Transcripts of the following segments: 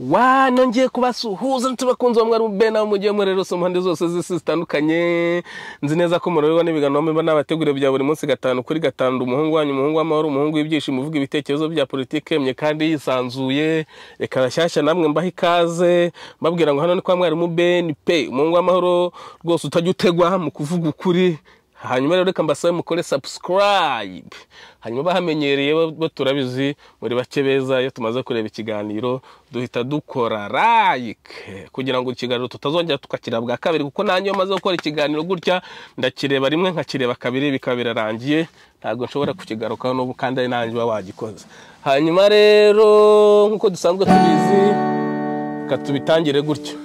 nongeye kubasuhuza tubakunze wa mwari Bena mu gihe muri rero mpande zose z'isi zitandukanye. Nzi neza ko murabibona n'ibiganiro mba n'abategure bya buri munsi 5 kuri 5 umuhungu wanyu umuhungu w'amahoro umuhungu w'ibyishimo uvuga ibitekerezo bya politike mye kandi yisanzuye. Reka bashyashya namwe mbaha ikaze mbabwira ngo hano ni kwa mwari Ben pe umuhungu w'amahoro rwose utajya utegwa mu kuvuga ukuri. Hanyuma rero reka mbasabe mukore subscribe. Hanyuma bahamenyereye bo turabizi muri bake beza iyo tumaze kureba ikiganiro duhita dukora like kugira ngo ikiganiro tutazongera tukakira bwa kabiri, kuko nanjye maze gukora ikiganiro gutya ndakireba rimwe nkakireba kabiri bikabirarangiye ntago nshobora kukigarukaho n'ubu kandi ari nanjye wagikoze. Hanyuma rero nkuko dusanzwe tubizi katubitangire gutyo.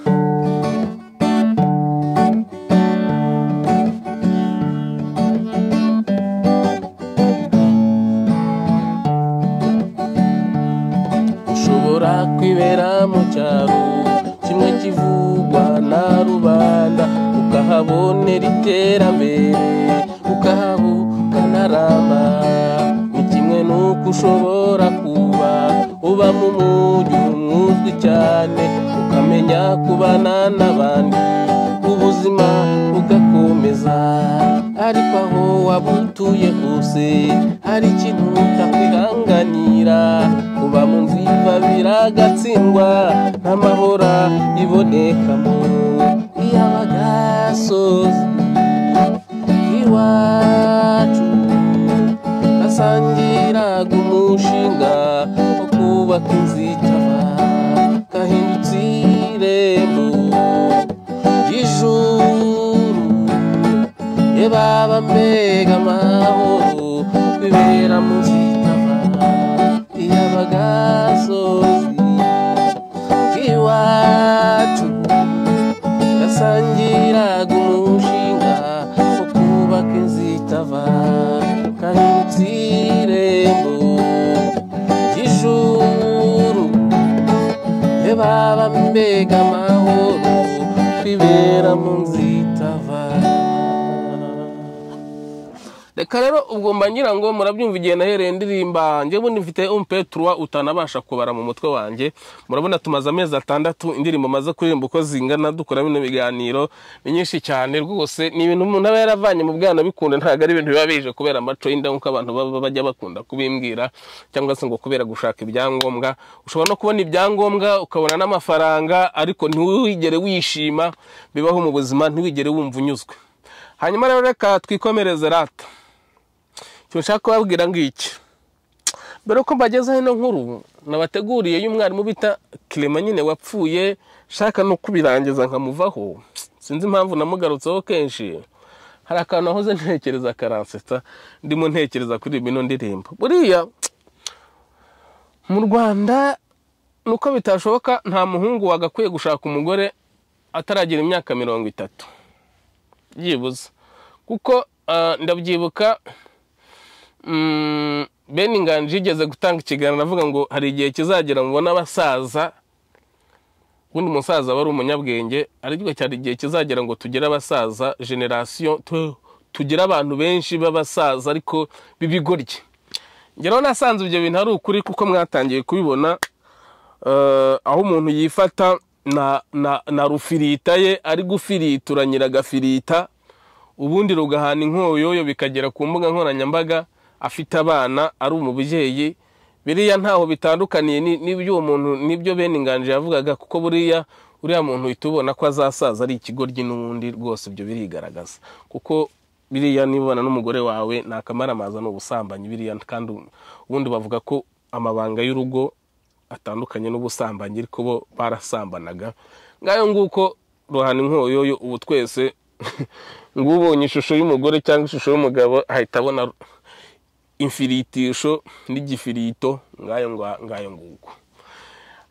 Kwibera mu cyaro kimwe kivugwa na rubanda ukahabonera iterambere ukahabona ni kimwe nuko ushobora kuba uba mu mujyi umuzwi cyane ukamenya kubana n'abandi ubuzima bugakomeza. Ariko aho wabutuye hose hari ikintu utakwihanganira kuba mu nziva biragatsindwa n'amahora ibonekamo iy'abagasozi iwacu gasangiraga umushinga wo kubaka inzitaba kahindutse irembo ry'ijuru. Baba mbega amahoro kwibera mu nzitaba iy'abagasozi iwacu gasangiraga umushinga wo kubaka inzitaba kahindutse irembo ry'ijuru. Baba mbega amahoro kwibera mu nzitaba. Reka rero ubwo mbangira ngo murabyumva igihe nahereye ndirimba nje bundi mfite umpetrwa utanabasha kubara mu mutwe wanjye. Murabona tumaze amezi 6 indirimbo maze kuririmba uko zingana dukora bino biganiro ni nyinshi cyane rwose. Ni ibintu umuntu aba yaravanye mu bwana bikunda ntago ari ibintu biba bije kubera amaco y'inda nkuko abantu baba bajya bakunda kubimbwira cyangwa se ngo kubera gushaka ibyangombwa. Ushobora no kubona ibyangombwa ukabona n'amafaranga ariko ntiwigere wishima. Bibaho mu buzima ntiwigere wumva unyuzwe. Hanyuma rero reka twikomereze rata nshaka kubabwira ngiki mbere ko mbageza hino nkuru nabateguriye y'umwarimu bita Clement nyine wapfuye shaka no kubirangiza nkamuvaho. Sinzi impamvu namugarutseho kenshi. Hari akantu ahoze ntekereza karansetsa ndimo ntekereza kuri bino ndirimbo. Buriya mu Rwanda nuko bitashoboka nta muhungu wagakwiye gushaka umugore ataragira imyaka 30 yibuze, kuko ndabyibuka Ben Inganji igeze gutanga ikiganiro avuga ngo hari igihe kizagera mubona abasaza ubundi umusaza wari umunyabwenge ariko cyari igihe kizagera ngo tugire abasaza generation tugira abantu benshi b'abasaza ariko bibigorye. Ngero nasanze ibyo bintu ari ukuri kuko mwatangiye kubibona aho umuntu yifata na rufirita ye ari gufirituranyira gafirita ubundi rugahana inkoyoyo bikagera ku mbuga nkoranyambaga afite abana ari umubyeyi. Biriya ntaho bitandukaniye n'ibyo umuntu nibyo Ben Inganji yavugaga, kuko buriya uriya muntu itubona ko azasaza ari ikigoryi n'ubundi rwose ibyo birigaragaza, kuko biriya nibona n'umugore wawe nakamaramaza n'ubusambanyi biriya, kandi ubundi bavuga ko amabanga y'urugo atandukanye n'ubusambanyi ariko bo barasambanaga. Ngayo nguko ruhana inkoyoyo ubu twese ngubonye ishusho y'umugore cyangwa ishusho y'umugabo ahita abona infiritisho n'igifirito ngayo nguko.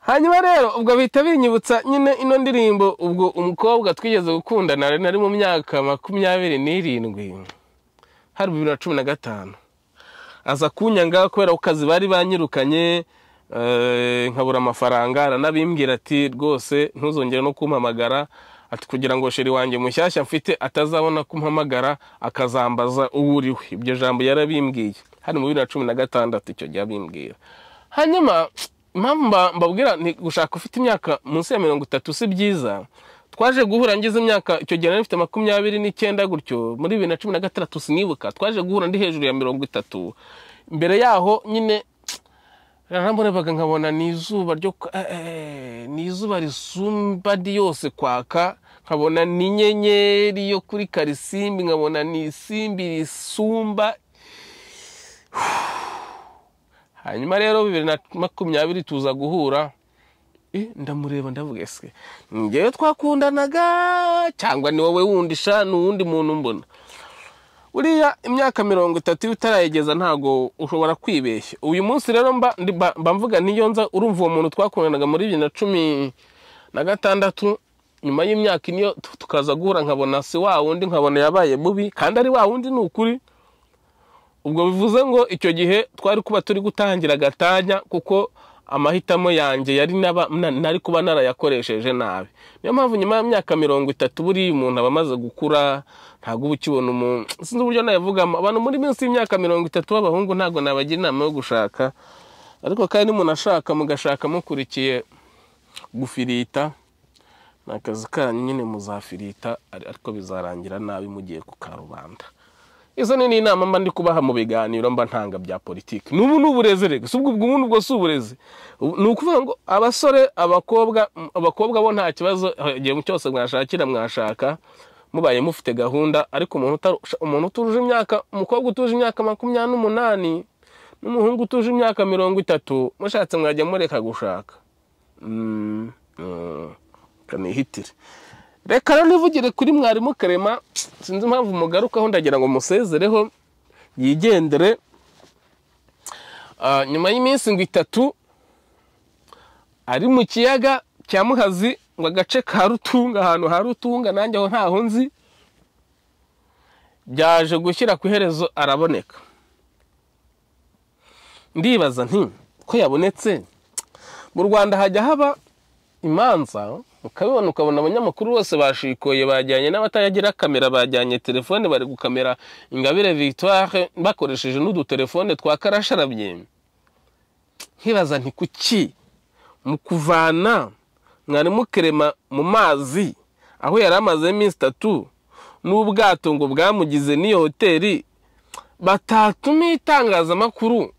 Hanyuma rero ubwo bita binyibutsa nyine ino ndirimbo ubwo umukobwa twigeze gukundana nari mu myaka 27 hari 2015 aza kunyanga kubera ukazi bari banyirukanye nkabura amafaranga aranabimbwira ati rwose ntuzongere no kumpamagara ati kugira ngo sheri wanjye mushyashya mfite atazabona kumpamagara akazambaza uburiwe. Ibyo jambo yarabimbwiye hari mu 2016 icyo gihe abimbwira. Hanyuma impamvu mbabwira ni gushaka ufite imyaka munsi ya 30 si byiza. Twaje guhura ngize imyaka icyo gihe nafite 29 gutyo muri 2016 sinibuka. Twaje guhura ndi hejuru ya 30. Mbere yaho nyine narambonaga nkabona ni izuba risumba di yose kwaka, nkabona ni nyenyeri yo kuri Karisimbi, nkabona ni isimbi risumba. Hanyuma rero 2020 tuza guhura, ndamureba ndavuga ese ngewe twakundanaga cyangwa ni wowe wundisha n'uwundi muntu mbona. Uriya imyaka 30 utarayegeza ntago ushobora kwibeshya. Uyu munsi rero mba mvuga niyo nza urumva uwo muntu twakundanaga muri 2016, nyuma y'imyaka niyo tukaza guhura nkabona si wa wundi, nkabona yabaye mubi kandi ari wa wundi n'ukuri. Ubwo bivuze ngo icyo gihe twari kuba turi gutangira gatanya, kuko amahitamo yanjye yari nari kuba narayakoresheje nabi. Niyo mpamvu nyuma y'imyaka 30 buri umuntu abamaze gukura ntago ubukibona umuntu. Sinzi uburyo nayavuga, abantu muri minsi y'imyaka 30 b'abahungu ntago nabagira inama yo gushaka, ariko kandi umuntu ashaka mugashaka mukurikiye gufirita, nakazi kanyu nyine muzafirita, ariko bizarangira nabi mugiye ku karubanda. Izo ni inama mba ndi kubaha mu biganiro mba ntanga bya politiki. N'ubu n'uburezi rega, subwo ubwo ubwo suburezi. Nukuvuga ngo abasore abakobwa bo nta kibazo, igihe cyose mwashakira mwashaka mubaye mufite gahunda, ariko umuntu utuje imyaka, umukobwa utuje imyaka 28 n'umuhungu utuje imyaka 30 mushatse mwajya mureka gushaka. Kanihitire. Reka nivugire kuri mwarimu Clement, sinzi impamvu mugarukaho ndagira ngo musezereho yigendere. Nyuma y'iminsi 3 ari mu kiyaga cya Muhazi, ngo agace ka Rutunga, ahantu ha Rutunga nanjye aho ntaho nzi, byaje gushyira ku iherezo araboneka. Ndibaza nti ko yabonetse mu Rwanda hajya haba imanza, ukabona abanyamakuru bose bashikoye, bajyanye n'abatayagira kamera, bajyanye telefone bari gukamera Ingabire Victoire bakoresheje n'udutelefone twa karasharabye. Nkibaza nti kuki mu kuvana mwarimu Clement mu mazi aho yari amaze iminsi 3 n'ubwato ngo bwamugize n'iyo hoteli batatuma itangazamakuru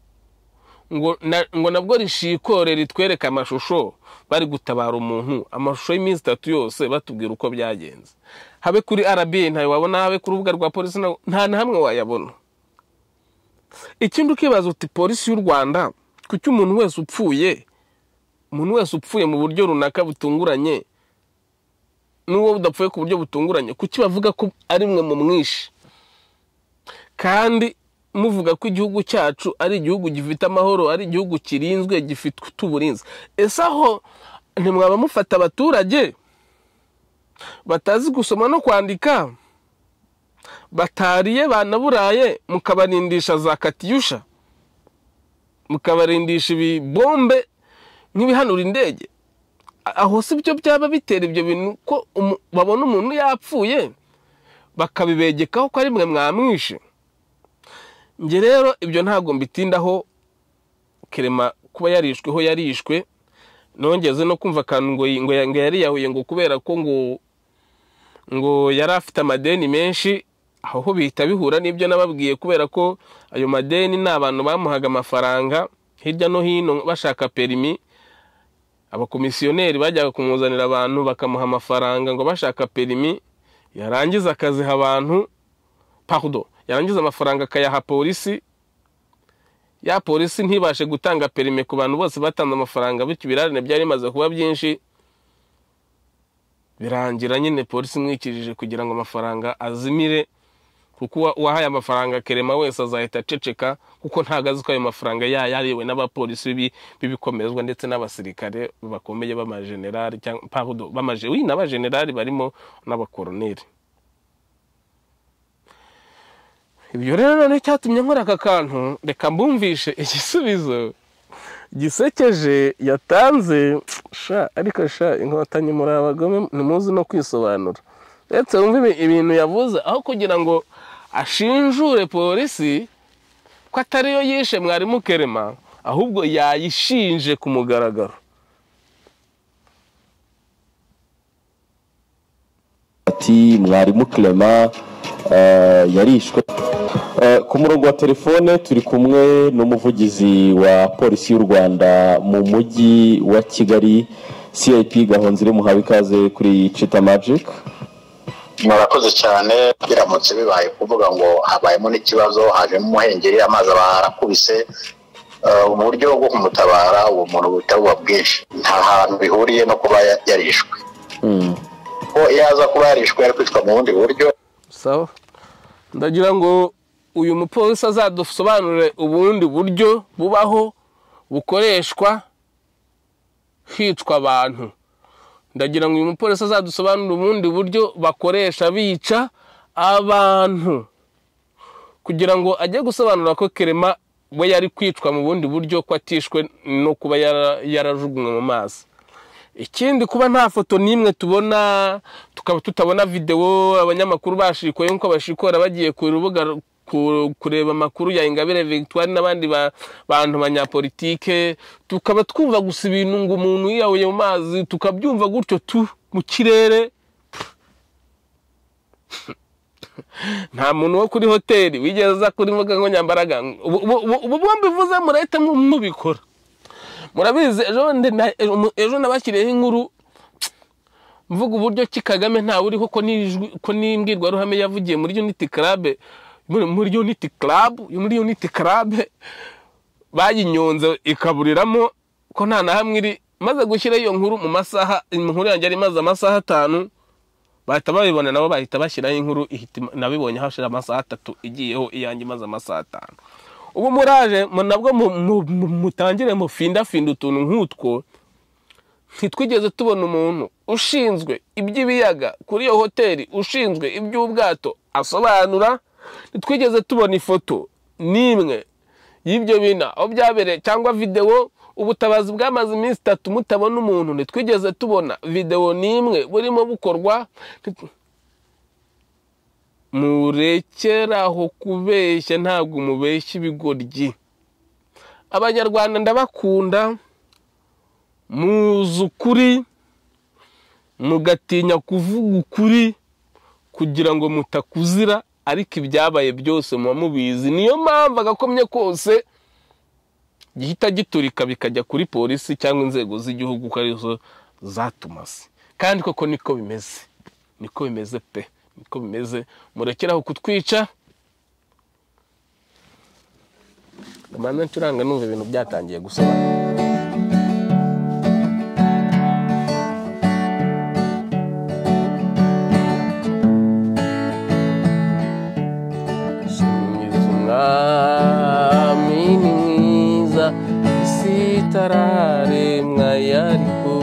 ngo nabwo rishikore ritwereka amashusho bari gutabara umuntu, amashusho y'iminsi 3 yose batubwira uko byagenze. Habe kuri RBA ntayo wabona, habe ku rubuga rwa polisi nta na hamwe wayabona. Ikindi ukibaza uti polisi y'u Rwanda kuki umuntu wese upfuye mu buryo runaka butunguranye n'uwo budapfuye ku buryo butunguranye, kuki bavuga ko ari mwe mu mwishi, kandi muvuga ko igihugu cyacu ari igihugu gifite amahoro, ari igihugu kirinzwe, gifite uburinzi. Ese aho ntimwaba mufata abaturage batazi gusoma no kwandika, batariye banaburaye, mukabarindisha za katyusha, mukabarindisha ibibombe nk'ibihanura indege? Aho si byo byaba bitera ibyo bintu ko babona umuntu yapfuye bakabibegekaho ko ari mwe mwamwishe? Nge rero ibyo ntago mbitindaho. Clement kuba yarishwe, nongeze no kumva kantu ngo yari yahuye ngo kubera ko ngo yari afite amadeni menshi, aho bihita bihura n'ibyo nababwiye, kubera ko ayo madeni n'abantu bamuhaga amafaranga hirya no hino bashaka perimi. Abakomisiyoneri bajyaga kumuzanira abantu bakamuha amafaranga ngo bashaka perimi, yarangiza akaziha abantu, yarangiza amafaranga akayaha polisi, ya polisi ntibashe gutanga perime ku bantu bose batanze amafaranga, bityo birarane byari bimaze kuba byinshi, birangira nyine polisi mwikirije kugira ngo amafaranga azimire, kuko uwahaye amafaranga Clement wese azahita aceceka, kuko ntagazi ko ayo mafaranga yariwe n'abapolisi bibikomezwa ndetse n'abasirikare bakomeye b'amagenerali n'abagenerali barimo n'abakoroneri. Ibyo rero none cyatumye nkora aka kantu, reka mbumvishe igisubizo gisekeje yatanze. Ariko inkotanyi muri abagome ntimuzi no kwisobanura. Ndetse wumve ibintu yavuze, aho kugira ngo ashinjure polisi ko atariyo yishe mwarimu Clement, ahubwo yayishinje ku mugaragaro. Ati mwarimu Clement yarishwe. Ku murongo wa telefone turi kumwe n'umuvugizi wa polisi y'u Rwanda mu mujyi wa Kigali, CIP Gahonzire, muhawe ikaze kuri Chita Magic. Murakoze cyane. Biramutse bibaye kuvuga ngo habayemo n'ikibazo, hajemo umuhengeri, amazi barakubise, uburyo bwo kumutabara uwo muntu butabuba bwinshi, nta hantu bihuriye no kuba yarishwe. Ko yaza kuba yarishwe ari kwitwa mu bundi buryo. Sawa, ndagira ngo uyu mupolisi azadusobanurire ubundi buryo bubaho bukoreshwa hicwa abantu. Ndagira ngo uyu mupolisi azadusobanurire ubundi buryo bakoresha bica abantu, kugira ngo ajye gusobanura ko Clement we yari kwicwa mu bundi buryo, ko atishwe no kuba yarajugunywe mu mazi. Ikindi, kuba nta foto nimwe tubona, tukaba tutabona video, abanyamakuru bashikoye nko bashikora bagiye ku rubuga kureba amakuru ya Ingabire Victoire n'abandi bantu banyapolitike, tukaba twumva gusa ibintu ngo umuntu yiyahuye mu mazi, tukabyumva gutyo tu mu kirere. Nta muntu wo kuri hoteli wigeza kuri mvuga ngo Nyambaraga. Ubu bombi vuze murahita mubikora. Murabizi ejo nabakiriyeho inkuru mvuga uburyo ki Kagame nta uriho ko nimbwirwa ruhame yavugiye muri Unity Club bayinyonze ikaburiramo ko nta na hamwe iri. Maze gushyira iyo nkuru mu masaha, inkuru yanjye ari maze amasaha 5, bahita babibona nabo bahita bashyiraho inkuru, nabibonye hashira amasaha 3 igiyeho, iyanjye maze amasaha 5. Ubu muraje nabwo mutangire mufinda utuntu nk'utwo. Ntitwigeze tubona umuntu ushinzwe iby'ibiyaga kuri iyo hoteli, ushinzwe iby'ubwato asobanura. Ntitwigeze tubona ifoto nimwe y'ibyo bina aho byabereye cyangwa video. Ubutabazi bwamaze iminsi 3 mutabona umuntu. Ntitwigeze tubona video nimwe burimo bukorwa. Murekeraho kubeshya, ntabwo mubeshya ibigoryi. Abanyarwanda ndabakunda, muzi ukuri, mugatinya kuvuga ukuri kugira ngo mutakuzira, ariko ibyabaye byose muba mubizi. Niyo mpamvu agakomye kose gihita giturika bikajya kuri polisi cyangwa inzego z'igihugu ko arizo zatumase. Kandi koko niko bimeze pe, niko bimeze. Murekeraho kutwica. Amana ncuranga numva ibintu byatangiye gusobanura. Sitararemwa yariko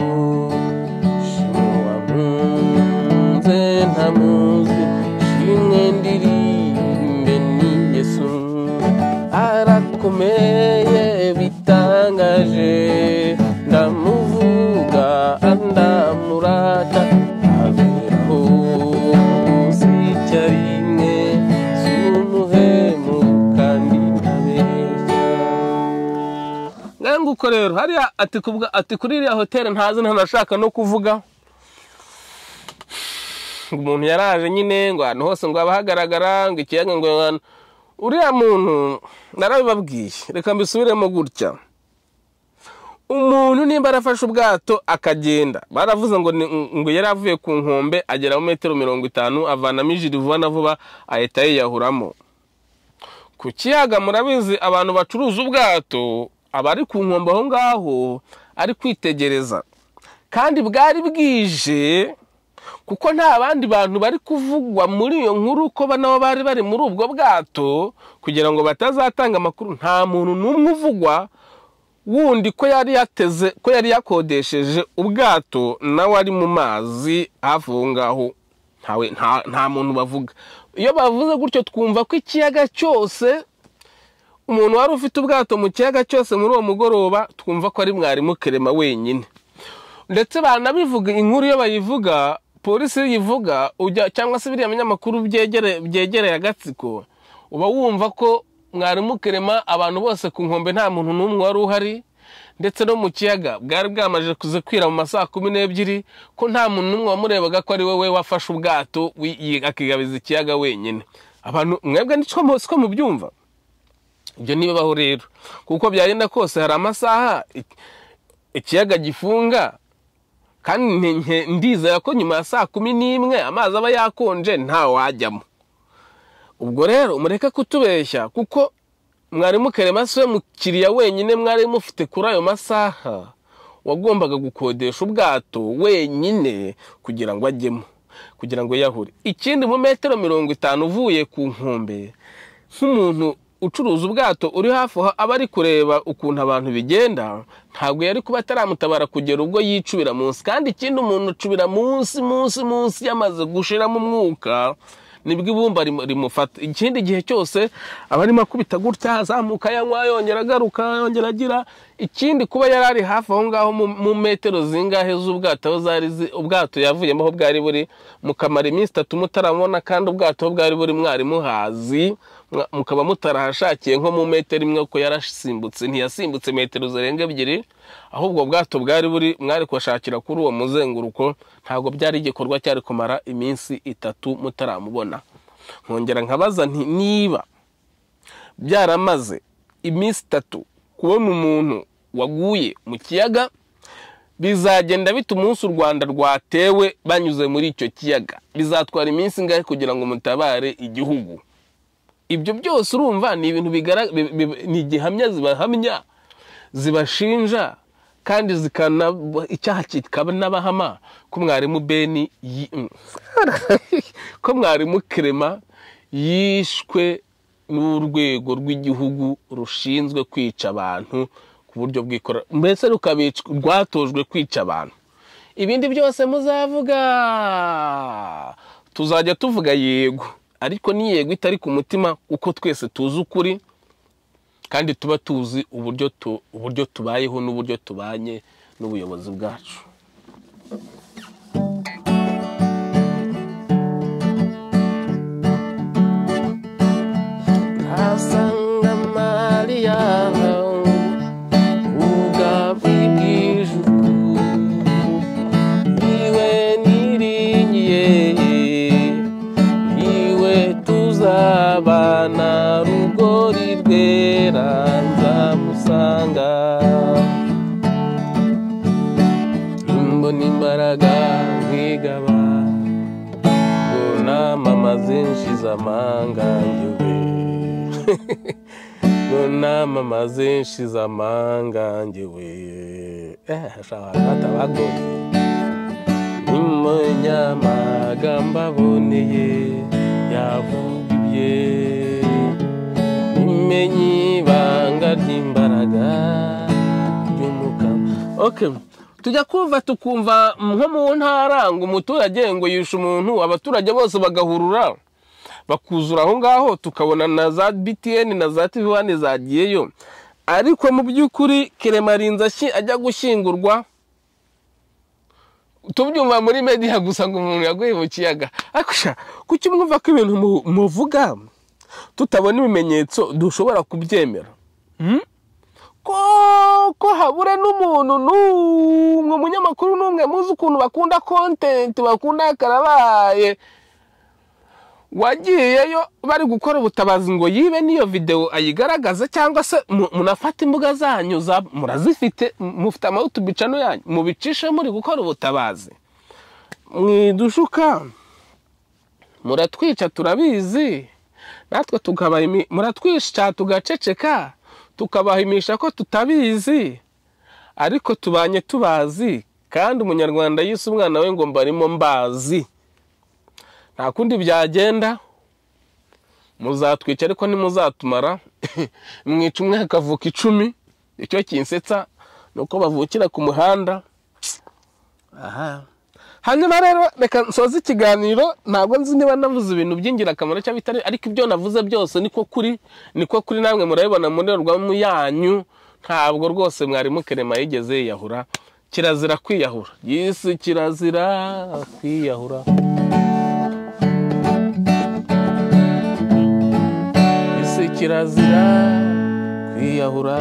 shimwa munze ntamuzi, shimwe ndirimbe ni Yesu. Arakomeye bitangaje, ndamuvuga andamurata, aberaho sicyarimwe, sumuhemu kandi ntabeshya. Nguko rero hariya ati kuri iriya hoteli ntazi ntanashaka no kuvuga. Umuntu yaraje nyine ngo ahantu hose ngo abahagaragara ngo ikiyaga ngo uriya muntu narabibabwiye, reka mbisubiremo gutya. Umuntu nimba arafashe ubwato akagenda, baravuze ngo yari avuye ku nkombe agera mu metero 50, avanamo ijiri vuba na vuba ahita yiyahuramo. Ku kiyaga murabizi abantu bacuruza ubwato abari ku nkombe aho ngaho ari kwitegereza, kandi bwari bwije kuko nta bandi bantu bari kuvugwa muri iyo nkuru ko nabo bari muri ubwo bwato, kugira ngo batazatanga amakuru. Nta muntu n'umwe uvugwa wundi ko yari yakodesheje ubwato nawe ari mu mazi hafi aho ngaho. Nta muntu bavuga. Iyo bavuze gutyo twumva ko ikiyaga cyose, umuntu wari ufite ubwato mu kiyaga cyose muri uwo mugoroba, twumva ko ari mwarimu Clement wenyine. Ndetse banabivuga inkuru iyo bayivuga, polisi yivuga cyangwa se biriya abanyamakuru byegereye agatsiko, uba wumva ko mwarimu Clement abantu bose ku nkombe nta muntu n'umwe wari uhari, ndetse no mu kiyaga bwari bwamaje kuze kwira mu masaha 12 ko nta muntu n'umwe wamurebaga ko ari wowe wafashe ubwato akigabiza ikiyaga wenyine. Abantu mwebwe nicyo mubyumva. Ibyo nibibaho rero, kuko byagenda kose hari amasaha ikiyaga gifunga, kandi ndizera ko nyuma ya saa 11 amazi aba yakonje nta wajyamo. Ubwo rero mureke kutubeshya, kuko mwarimu Clement se mukiriya wenyine mwari mufite kuri ayo masaha, wagombaga gukodesha ubwato wenyine kugira ngo ajyemo, kugira ngo yahure. Ikindi mu metero 50 uvuye ku nkombe, nk'umuntu ucuruza ubwato uri hafi aho aba ari kureba ukuntu abantu bigenda, ntabwo yari kuba ataramutabara kugera ubwo yicubira munsi. Kandi ikindi umuntu ucubira munsi yamaze gushiramo umwuka, nibwo ibumba rimufata. Ikindi gihe cyose aba arimo akubita gutya, azamuka yanywa, yongera agaruka, yongera agira. Ikindi kuba yari ari hafi aho ngaho mu metero zingahe z'ubwato aho ubwato yavuyemo aho bwari buri, mukamara iminsi 3 mutarabona, kandi ubwato bwari buri mwari muhazi, mukaba mutarahashakiye nko mu metero 1 ko yarasimbutse. Ntiyasimbutse metero zirenga 2, ahubwo bwato bwari buri mwari kwashakira kuri uwo muzenguruko. Ntago byari igikorwa cyari kumara iminsi 3 mutaramubona. Nkongera nkabaza nti niba byaramaze iminsi 3 kubona umuntu waguye mu kiyaga, bizagenda bita umunsi u Rwanda rwatewe banyuze muri icyo kiyaga, bizatwara iminsi ngahe kugira ngo mutabare igihugu? Ibyo byose urumva ni ibintu ni gihamya zibahamya, zibashinja, kandi icyaha kikaba n'abahama ko mwarimu Beni ko mwarimu Clement yishwe n'urwego rw'igihugu rushinzwe kwica abantu ku buryo bw'ikora, mbese rwatojwe kwica abantu. Ibindi byose muzavuga tuzajya tuvuga yego, ariko ni yego itari ku mutima, kuko twese tuzi ukuri kandi tuba tuzi uburyo tubayeho n'uburyo tubanye n'ubuyobozi bwacu. Asanga Maria ugabwibwiju iwe niringiye, iwe tuzabana rugori rwera nzamusanga, imbona imbaraga nkigaba ngo namamaze nshize amanga njyewe ngo namamaze nshize amanga njyewe. Hatabagoye umunyamagambo aboneye yavuga ibye, imenye ibanga ry'imbaraga ry'umukama. Okay, tujya tukumva nko mu ntara ngo umuturage ngo yishe umuntu, abaturage bose bagahurura bakuzura aho ngaho, tukabona na za BTN na za TV1 zagiyeyo. Ariko mu by'ukuri Clement arinze ajya gushyingurwa, tubyumva muri media gusa ngo umuntu yaguye mu kiyaga. Ariko kuki mwumva ko ibintu muvuga tutabona ibimenyetso dushobora kubyemera? Ko habure n'umuntu n'umwe, umunyamakuru n'umwe muzi ukuntu bakunda content, bakunda karabaye, wagiyeyo bari gukora ubutabazi ngo yibe niyo video ayigaragaza, cyangwa se munafata imbuga zanyu murazifite, mufite YouTube channel yanyu, mubicishe muri gukora ubutabazi. Mwidushuka muratwica turabizi, natwe muratwica tugaceceka, tukabahimisha ko tutabizi, ariko tubanye tubazi. Kandi umunyarwanda yise umwana we ngo mbarimo mbazi. Nta kundi byagenda, muzatwica ariko ntimuzatumara. Mwica umwe akavuka 10, icyo kinsetsa nuko bavukira ku muhanda. Hanyuma rero reka nsoze ikiganiro. Ntabwo nzi niba navuze ibintu by'ingirakamaro cyangwa bitari, ariko ibyo navuze byose niko kuri namwe murabibona muri rwamo yanyu. Ntabwo rwose mwarimu Clement yigeze yiyahura. Kirazira kwiyahura, yisi kirazira kwiyahura. kirazira kwiyahura.